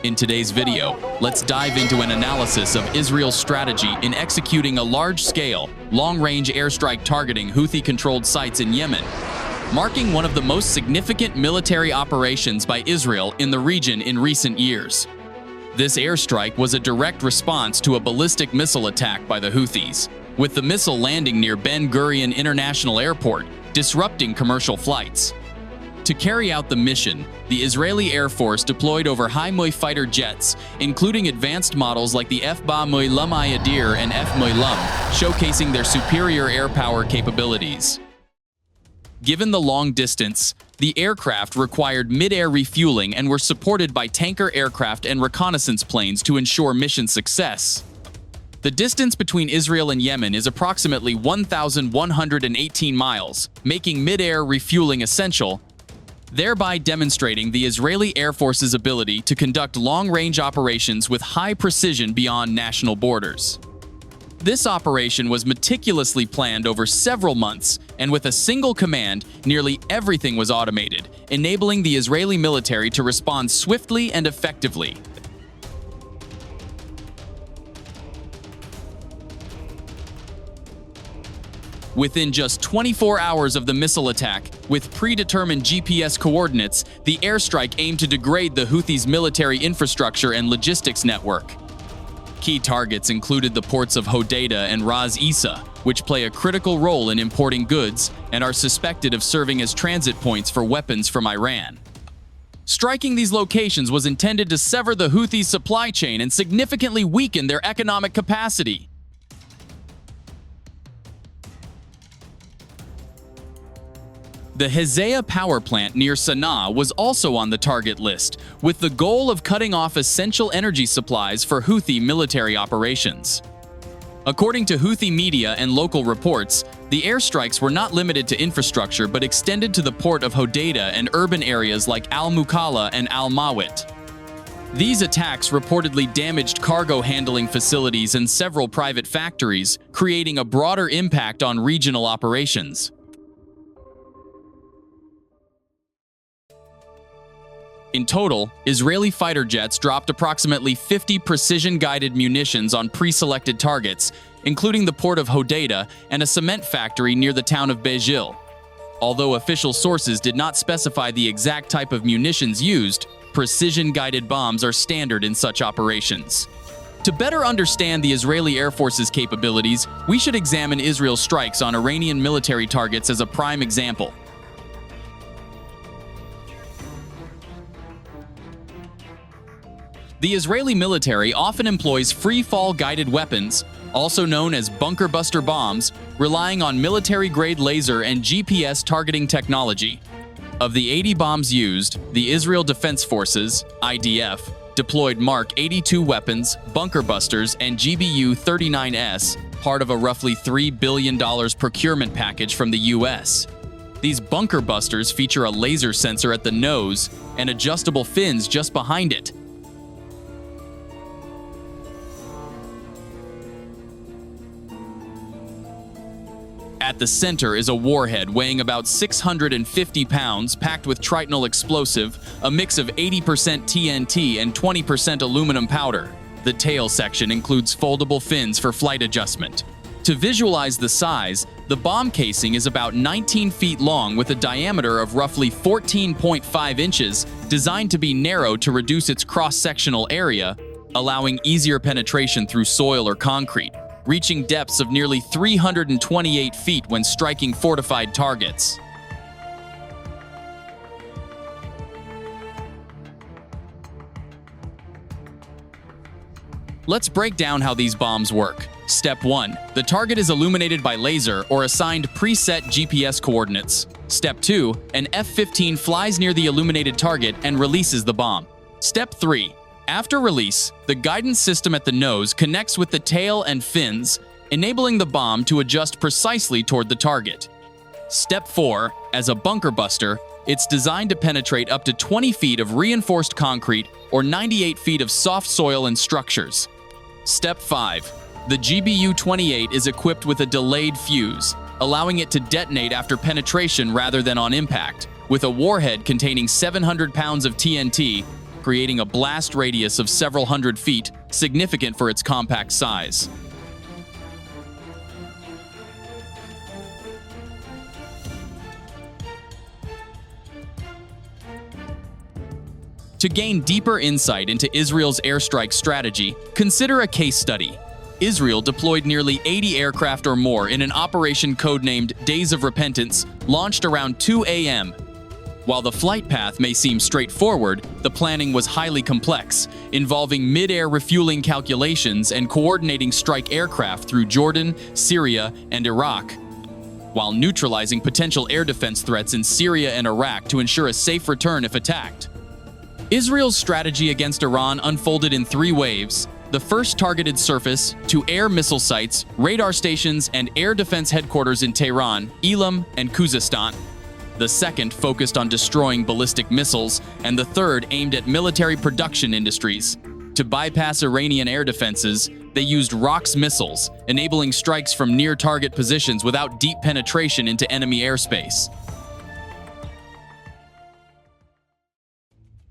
In today's video, let's dive into an analysis of Israel's strategy in executing a large-scale, long-range airstrike targeting Houthi-controlled sites in Yemen, marking one of the most significant military operations by Israel in the region in recent years. This airstrike was a direct response to a ballistic missile attack by the Houthis, with the missile landing near Ben Gurion International Airport, disrupting commercial flights. To carry out the mission, the Israeli Air Force deployed over high fighter jets, including advanced models like the F-35 Adir and F-35, showcasing their superior air power capabilities. Given the long distance, the aircraft required mid-air refueling and were supported by tanker aircraft and reconnaissance planes to ensure mission success. The distance between Israel and Yemen is approximately 1,118 miles, making mid-air refueling essential, thereby demonstrating the Israeli Air Force's ability to conduct long-range operations with high precision beyond national borders. This operation was meticulously planned over several months, and with a single command, nearly everything was automated, enabling the Israeli military to respond swiftly and effectively. Within just 24 hours of the missile attack, with predetermined GPS coordinates, the airstrike aimed to degrade the Houthis' military infrastructure and logistics network. Key targets included the ports of Hodeidah and Ras Isa, which play a critical role in importing goods and are suspected of serving as transit points for weapons from Iran. Striking these locations was intended to sever the Houthis' supply chain and significantly weaken their economic capacity. The Houthi power plant near Sana'a was also on the target list, with the goal of cutting off essential energy supplies for Houthi military operations. According to Houthi media and local reports, the airstrikes were not limited to infrastructure but extended to the port of Hodeidah and urban areas like Al-Mukalla and Al-Mawit. These attacks reportedly damaged cargo handling facilities and several private factories, creating a broader impact on regional operations. In total, Israeli fighter jets dropped approximately 50 precision-guided munitions on pre-selected targets, including the port of Hodeidah and a cement factory near the town of Beijil. Although official sources did not specify the exact type of munitions used, precision-guided bombs are standard in such operations. To better understand the Israeli Air Force's capabilities, we should examine Israel's strikes on Iranian military targets as a prime example. The Israeli military often employs free-fall guided weapons, also known as bunker buster bombs, relying on military-grade laser and GPS targeting technology. Of the 80 bombs used, the Israel Defense Forces (IDF) deployed Mark 82 weapons, bunker busters, and GBU-39S, part of a roughly $3 billion procurement package from the U.S. These bunker busters feature a laser sensor at the nose and adjustable fins just behind it. At the center is a warhead weighing about 650 pounds packed with tritonal explosive, a mix of 80% TNT and 20% aluminum powder. The tail section includes foldable fins for flight adjustment. To visualize the size, the bomb casing is about 19 feet long with a diameter of roughly 14.5 inches, designed to be narrow to reduce its cross-sectional area, allowing easier penetration through soil or concrete, reaching depths of nearly 328 feet when striking fortified targets. Let's break down how these bombs work. Step 1. The target is illuminated by laser or assigned preset GPS coordinates. Step 2. An F-15 flies near the illuminated target and releases the bomb. Step 3. After release, the guidance system at the nose connects with the tail and fins, enabling the bomb to adjust precisely toward the target. Step 4. As a bunker buster, it's designed to penetrate up to 20 feet of reinforced concrete or 98 feet of soft soil and structures. Step 5. The GBU-28 is equipped with a delayed fuse, allowing it to detonate after penetration rather than on impact, with a warhead containing 700 pounds of TNT, creating a blast radius of several hundred feet, significant for its compact size. To gain deeper insight into Israel's airstrike strategy, consider a case study. Israel deployed nearly 80 aircraft or more in an operation codenamed Days of Repentance, launched around 2 a.m. While the flight path may seem straightforward, the planning was highly complex, involving mid-air refueling calculations and coordinating strike aircraft through Jordan, Syria, and Iraq, while neutralizing potential air defense threats in Syria and Iraq to ensure a safe return if attacked. Israel's strategy against Iran unfolded in 3 waves. The first targeted surface-to-air missile sites, radar stations, and air defense headquarters in Tehran, Elam, and Khuzestan. The second focused on destroying ballistic missiles, and the third aimed at military production industries. To bypass Iranian air defenses, they used ROX missiles, enabling strikes from near-target positions without deep penetration into enemy airspace.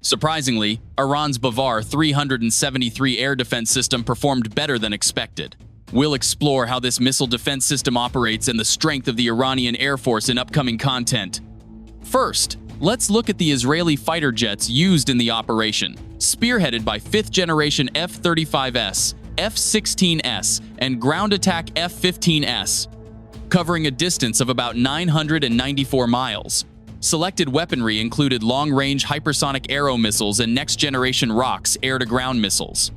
Surprisingly, Iran's Bavar 373 air defense system performed better than expected. We'll explore how this missile defense system operates and the strength of the Iranian Air Force in upcoming content. First, let's look at the Israeli fighter jets used in the operation, spearheaded by 5th-generation F-35S, F-16S, and ground attack F-15S, covering a distance of about 994 miles. Selected weaponry included long-range hypersonic aero missiles and next-generation ROX air-to-ground missiles.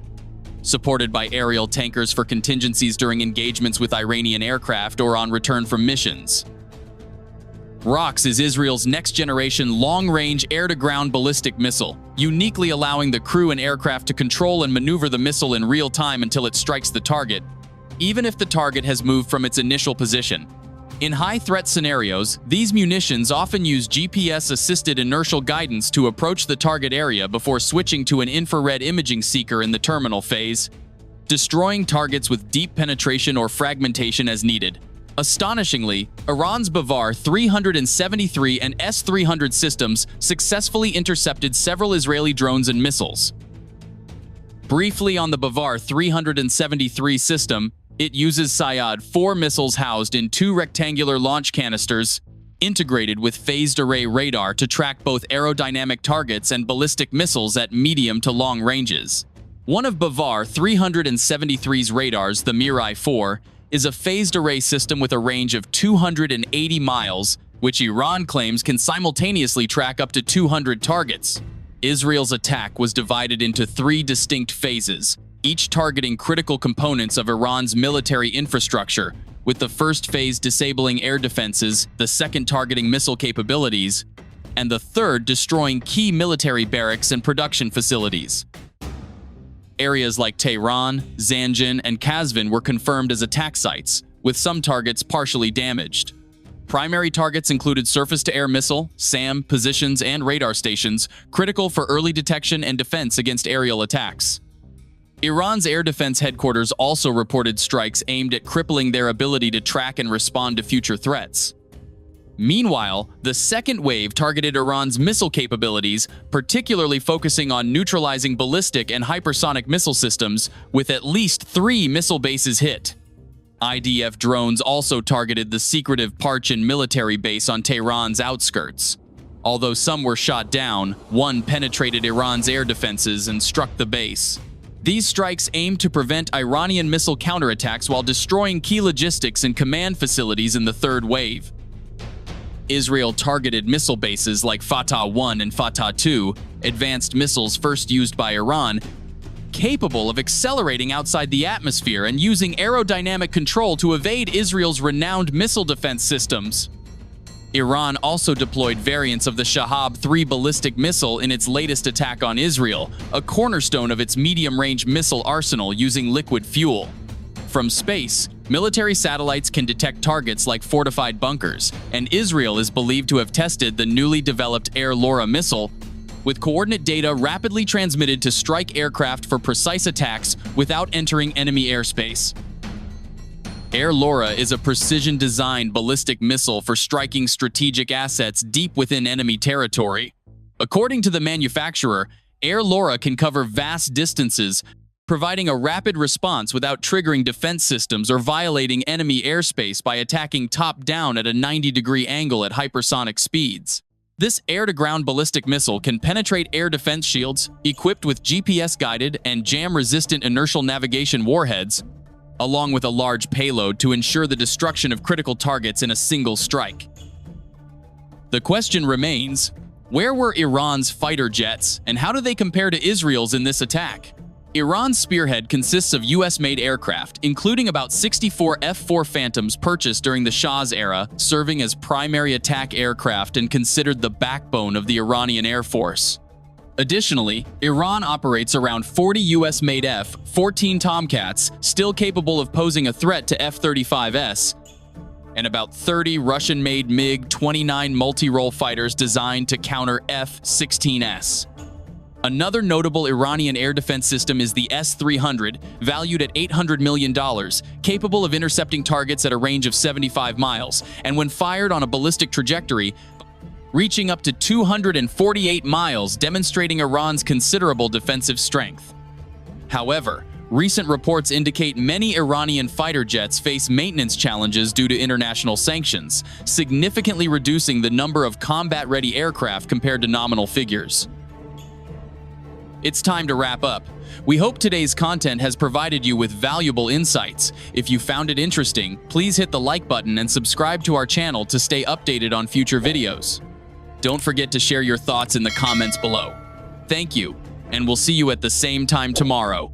Supported by aerial tankers for contingencies during engagements with Iranian aircraft or on return from missions. ROX is Israel's next-generation long-range air-to-ground ballistic missile, uniquely allowing the crew and aircraft to control and maneuver the missile in real time until it strikes the target, even if the target has moved from its initial position. In high-threat scenarios, these munitions often use GPS-assisted inertial guidance to approach the target area before switching to an infrared imaging seeker in the terminal phase, destroying targets with deep penetration or fragmentation as needed. Astonishingly, Iran's Bavar 373 and S-300 systems successfully intercepted several Israeli drones and missiles. Briefly on the Bavar 373 system, it uses Sayad 4 missiles housed in 2 rectangular launch canisters, integrated with phased array radar to track both aerodynamic targets and ballistic missiles at medium to long ranges. One of Bavar 373's radars, the Mirai 4, is a phased array system with a range of 280 miles, which Iran claims can simultaneously track up to 200 targets. Israel's attack was divided into 3 distinct phases, each targeting critical components of Iran's military infrastructure, with the first phase disabling air defenses, the second targeting missile capabilities, and the third destroying key military barracks and production facilities. Areas like Tehran, Zanjan, and Kazvin were confirmed as attack sites, with some targets partially damaged. Primary targets included surface-to-air missile, SAM, positions, and radar stations, critical for early detection and defense against aerial attacks. Iran's air defense headquarters also reported strikes aimed at crippling their ability to track and respond to future threats. Meanwhile, the second wave targeted Iran's missile capabilities, particularly focusing on neutralizing ballistic and hypersonic missile systems, with at least 3 missile bases hit. IDF drones also targeted the secretive Parchin military base on Tehran's outskirts. Although some were shot down, one penetrated Iran's air defenses and struck the base. These strikes aimed to prevent Iranian missile counterattacks while destroying key logistics and command facilities in the third wave. Israel targeted missile bases like Fatah 1 and Fatah 2, advanced missiles first used by Iran, capable of accelerating outside the atmosphere and using aerodynamic control to evade Israel's renowned missile defense systems. Iran also deployed variants of the Shahab-3 ballistic missile in its latest attack on Israel, a cornerstone of its medium-range missile arsenal using liquid fuel. From space, military satellites can detect targets like fortified bunkers, and Israel is believed to have tested the newly developed Air Laura missile, with coordinate data rapidly transmitted to strike aircraft for precise attacks without entering enemy airspace. Air Laura is a precision-designed ballistic missile for striking strategic assets deep within enemy territory. According to the manufacturer, Air LoRa can cover vast distances, providing a rapid response without triggering defense systems or violating enemy airspace by attacking top-down at a 90-degree angle at hypersonic speeds. This air-to-ground ballistic missile can penetrate air defense shields, equipped with GPS-guided and jam-resistant inertial navigation warheads, along with a large payload to ensure the destruction of critical targets in a single strike. The question remains, where were Iran's fighter jets, and how do they compare to Israel's in this attack? Iran's Spearhead consists of US-made aircraft, including about 64 F-4 Phantoms purchased during the Shah's era, serving as primary attack aircraft and considered the backbone of the Iranian Air Force. Additionally, Iran operates around 40 US-made F-14 Tomcats, still capable of posing a threat to F-35s, and about 30 Russian-made MiG-29 multi-role fighters designed to counter F-16s. Another notable Iranian air defense system is the S-300, valued at $800 million, capable of intercepting targets at a range of 75 miles, and when fired on a ballistic trajectory, reaching up to 248 miles, demonstrating Iran's considerable defensive strength. However, recent reports indicate many Iranian fighter jets face maintenance challenges due to international sanctions, significantly reducing the number of combat-ready aircraft compared to nominal figures. It's time to wrap up. We hope today's content has provided you with valuable insights. If you found it interesting, please hit the like button and subscribe to our channel to stay updated on future videos. Don't forget to share your thoughts in the comments below. Thank you, and we'll see you at the same time tomorrow.